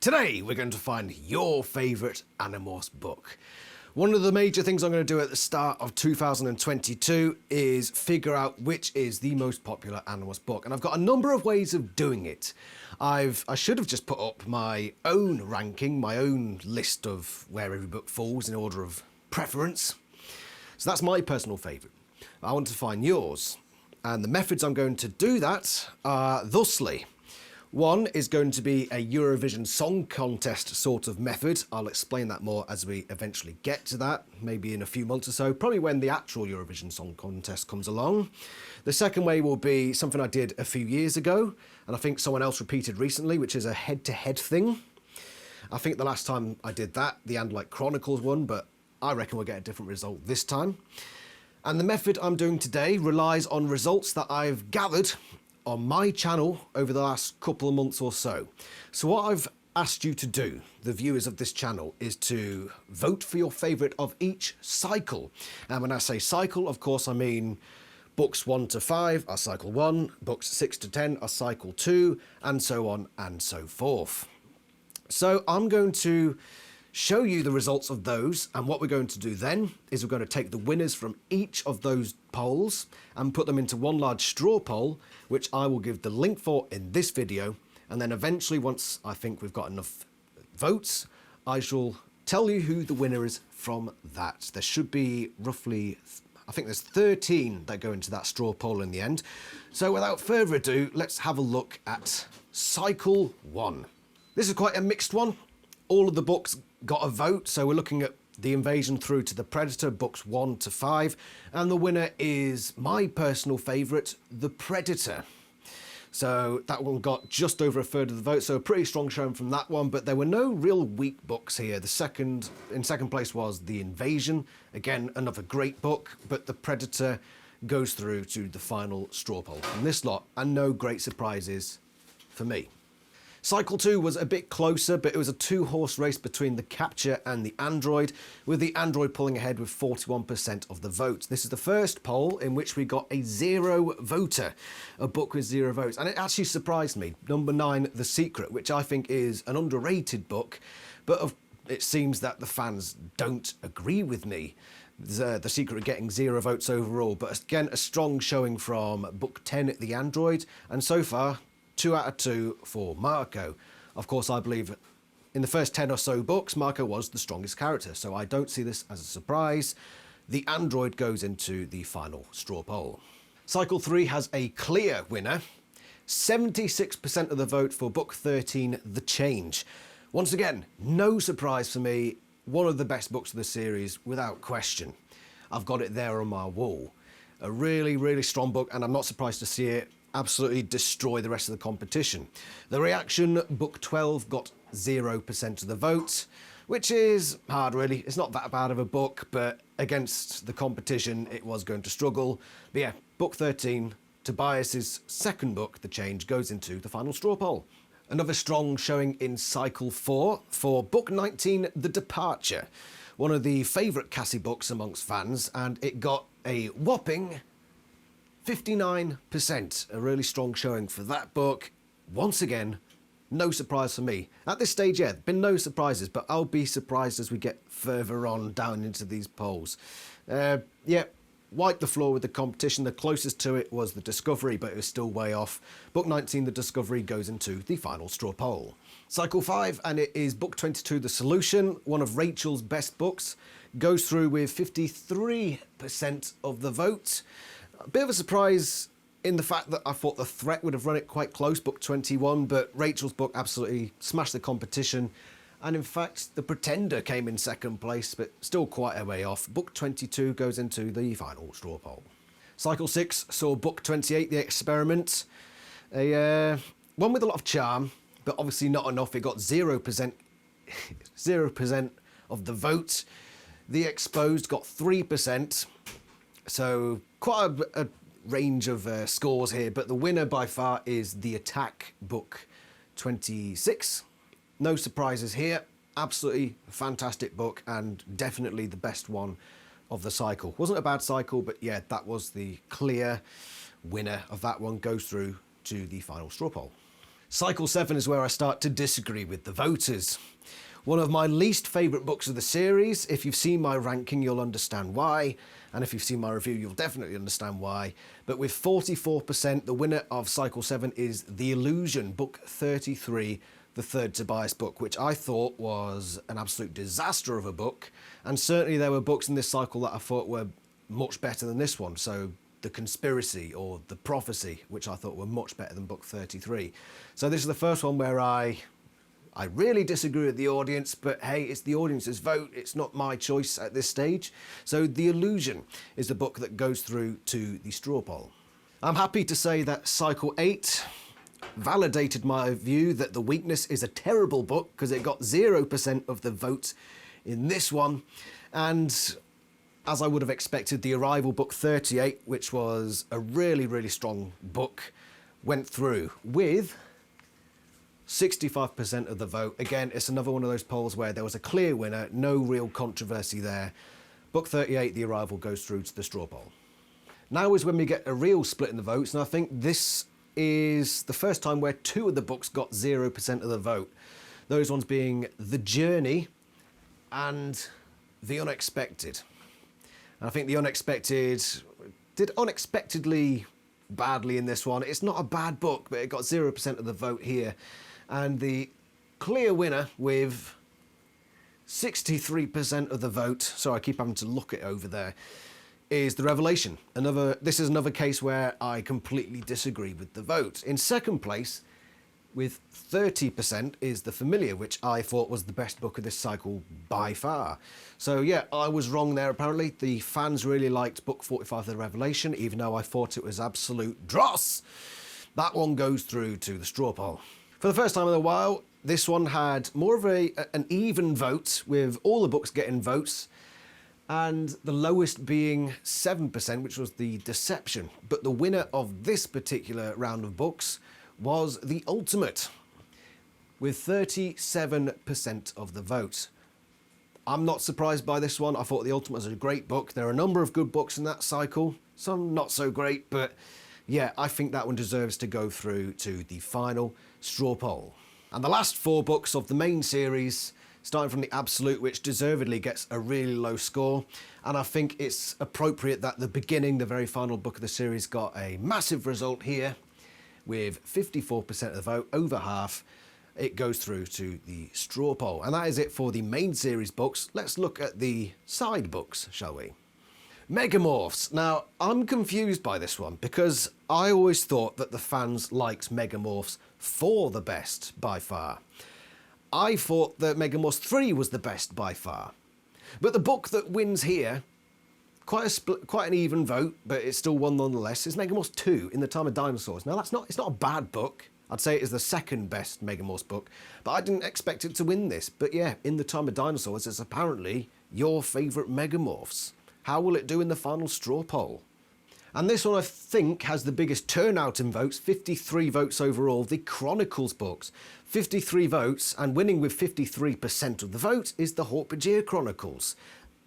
Today we're going to find your favourite Animorphs book. One of the major things I'm going to do at the start of 2022 is figure out which is the most popular Animorphs book, and I've got a number of ways of doing it. I should have just put up my own ranking, my own list of where every book falls in order of preference. So that's my personal favourite. I want to find yours, and the methods I'm going to do that are thusly. One is going to be a Eurovision Song Contest sort of method. I'll explain that more as we eventually get to that, maybe in a few months or so, probably when the actual Eurovision Song Contest comes along. The second way will be something I did a few years ago, and I think someone else repeated recently, which is a head-to-head thing. I think the last time I did that, the Andalite Chronicles won, but I reckon we'll get a different result this time. And the method I'm doing today relies on results that I've gathered on my channel over the last couple of months or so. So what I've asked you to do, the viewers of this channel, is to vote for your favourite of each cycle. And when I say cycle, of course I mean books 1 to 5 are cycle 1, books 6 to 10 are cycle 2, and so on and so forth. So I'm going to show you the results of those, and what we're going to do then is we're going to take the winners from each of those polls and put them into one large straw poll, which I will give the link for in this video, and then eventually, once I think we've got enough votes, I shall tell you who the winner is from that. There should be roughly, I think there's 13 that go into that straw poll in the end. So without further ado, let's have a look at cycle 1. This is quite a mixed one. All of the books got a vote, so we're looking at The Invasion through to The Predator, books 1 to 5, and the winner is my personal favourite, The Predator. So that one got just over a third of the vote, so a pretty strong showing from that one, but there were no real weak books here. In second place was The Invasion, again another great book, but The Predator goes through to the final straw poll. And this lot, and no great surprises for me. Cycle 2 was a bit closer, but it was a two-horse race between the Capture and the Android, with the Android pulling ahead with 41% of the votes. This is the first poll in which we got a 0 voter, a book with 0 votes, and it actually surprised me. Number 9, The Secret, which I think is an underrated book, but it seems that the fans don't agree with me. The Secret getting 0 votes overall, but again, a strong showing from book 10, The Android, and so far, 2 out of 2 for Marco. Of course, I believe in the first 10 or so books, Marco was the strongest character, so I don't see this as a surprise. The Android goes into the final straw poll. Cycle 3 has a clear winner. 76% of the vote for book 13, The Change. Once again, no surprise for me, one of the best books of the series, without question. I've got it there on my wall. A really, really strong book, and I'm not surprised to see it absolutely destroy the rest of the competition. The reaction, book 12 got 0% of the vote, which is hard really. It's not that bad of a book, but against the competition it was going to struggle. But yeah, book 13, Tobias's second book, The Change, goes into the final straw poll. Another strong showing in cycle 4 for book 19, The Departure, one of the favourite Cassie books amongst fans, and it got a whopping 59%, a really strong showing for that book. Once again, no surprise for me. At this stage, yeah, been no surprises, but I'll be surprised as we get further on down into these polls. Yeah, wiped the floor with the competition. The closest to it was The Discovery, but it was still way off. Book 19, The Discovery, goes into the final straw poll. Cycle 5, and it is book 22, The Solution, one of Rachel's best books, goes through with 53% of the vote. A bit of a surprise in the fact that I thought The Threat would have run it quite close, book 21, but Rachel's book absolutely smashed the competition. And in fact, The Pretender came in second place, but still quite a way off. Book 22 goes into the final straw poll. Cycle 6 saw book 28, The Experiment. A one with a lot of charm, but obviously not enough. It got 0%, 0% of the vote. The Exposed got 3%. So quite a range of scores here, but the winner by far is The Attack, book 26. No surprises here. Absolutely fantastic book, and definitely the best one of the cycle. Wasn't a bad cycle, but yeah, that was the clear winner of that one. Goes through to the final straw poll. Cycle 7 is where I start to disagree with the voters. One of my least favourite books of the series. If you've seen my ranking, you'll understand why. And if you've seen my review, you'll definitely understand why. But with 44%, the winner of Cycle 7 is The Illusion, book 33, the third Tobias book, which I thought was an absolute disaster of a book. And certainly there were books in this cycle that I thought were much better than this one. So The Conspiracy or The Prophecy, which I thought were much better than book 33. So this is the first one where I really disagree with the audience, but hey, it's the audience's vote. It's not my choice at this stage. So The Illusion is the book that goes through to the straw poll. I'm happy to say that Cycle 8 validated my view that The Weakness is a terrible book because it got 0% of the vote in this one. And as I would have expected, The Arrival, book 38, which was a really, really strong book, went through with 65% of the vote. Again, it's another one of those polls where there was a clear winner, no real controversy there. Book 38, The Arrival, goes through to the straw poll. Now is when we get a real split in the votes, and I think this is the first time where two of the books got 0% of the vote. Those ones being The Journey and The Unexpected. And I think The Unexpected did unexpectedly badly in this one. It's not a bad book, but it got 0% of the vote here. And the clear winner with 63% of the vote, so I keep having to look it over there, is The Revelation. This is another case where I completely disagree with the vote. In second place, with 30%, is The Familiar, which I thought was the best book of this cycle by far. So yeah, I was wrong there apparently. The fans really liked book 45, The Revelation, even though I thought it was absolute dross. That one goes through to the straw poll. For the first time in a while, this one had more of an even vote, with all the books getting votes, and the lowest being 7%, which was The Deception. But the winner of this particular round of books was The Ultimate, with 37% of the vote. I'm not surprised by this one. I thought The Ultimate was a great book. There are a number of good books in that cycle, some not so great, but yeah, I think that one deserves to go through to the final straw poll. And the last four books of the main series, starting from The Absolute, which deservedly gets a really low score. And I think it's appropriate that the beginning, the very final book of the series, got a massive result here with 54% of the vote, over half. It goes through to the straw poll. And that is it for the main series books. Let's look at the side books, shall we? Megamorphs. Now, I'm confused by this one because I always thought that the fans liked Megamorphs for the best by far. I thought that Megamorphs 3 was the best by far. But the book that wins here, quite an even vote, but it's still one nonetheless, is Megamorphs 2, In the Time of Dinosaurs. Now, it's not a bad book. I'd say it is the second best Megamorphs book, but I didn't expect it to win this. But yeah, In the Time of Dinosaurs is apparently your favourite Megamorphs. How will it do in the final straw poll? And this one, I think, has the biggest turnout in votes, 53 votes overall, the Chronicles books. 53 votes, and winning with 53% of the vote is the Hork-Bajir Chronicles.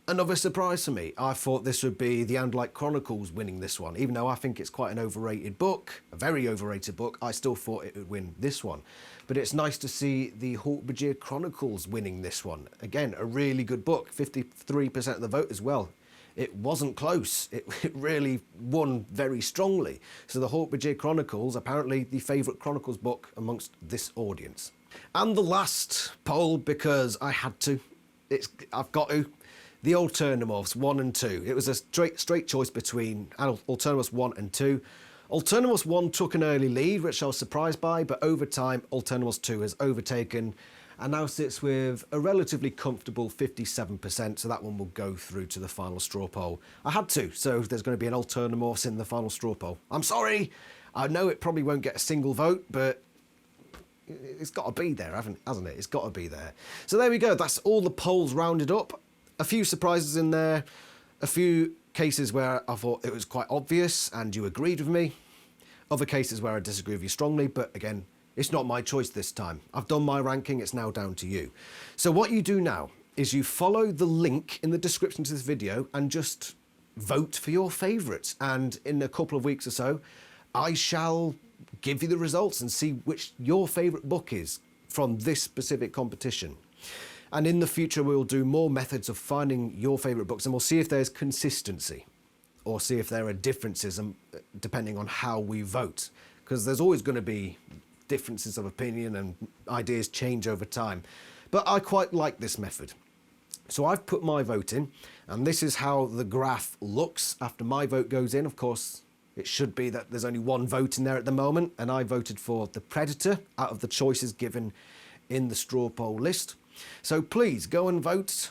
Another surprise for me. I thought this would be the Andalite Chronicles winning this one. Even though I think it's quite an overrated book, a very overrated book, I still thought it would win this one. But it's nice to see the Hork-Bajir Chronicles winning this one. Again, a really good book, 53% of the vote as well. It wasn't close. It really won very strongly. So the Hork-Bajir Chronicles, apparently the favourite Chronicles book amongst this audience. And the last poll, because I had to, I've got to, the Alternamorphs 1 and 2. It was a straight choice between Alternamorphs 1 and 2. Alternamorphs 1 took an early lead, which I was surprised by, but over time, Alternamorphs 2 has overtaken and now sits with a relatively comfortable 57%, so that one will go through to the final straw poll. I had to, so there's going to be an Alternamorphs in the final straw poll. I'm sorry! I know it probably won't get a single vote, but it's got to be there, hasn't it? It's got to be there. So there we go, that's all the polls rounded up. A few surprises in there, a few cases where I thought it was quite obvious and you agreed with me. Other cases where I disagree with you strongly, but again, it's not my choice this time. I've done my ranking, it's now down to you. So what you do now is you follow the link in the description to this video and just vote for your favourites. And in a couple of weeks or so, I shall give you the results and see which your favourite book is from this specific competition. And in the future, we'll do more methods of finding your favourite books, and we'll see if there's consistency or see if there are differences depending on how we vote. Because there's always going to be differences of opinion and ideas change over time. But I quite like this method. So I've put my vote in, and this is how the graph looks after my vote goes in. Of course, it should be that there's only one vote in there at the moment, and I voted for The Predator out of the choices given in the straw poll list. So please go and vote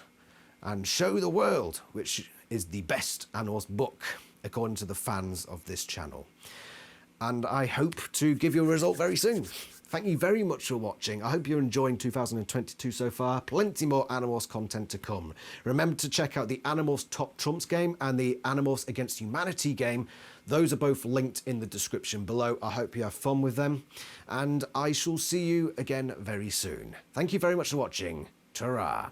and show the world which is the best Animorphs book according to the fans of this channel. And I hope to give you a result very soon. Thank you very much for watching. I hope you're enjoying 2022 so far. Plenty more Animorphs content to come. Remember to check out the Animorphs Top Trumps game and the Animorphs Against Humanity game. Those are both linked in the description below. I hope you have fun with them. And I shall see you again very soon. Thank you very much for watching. Ta-ra.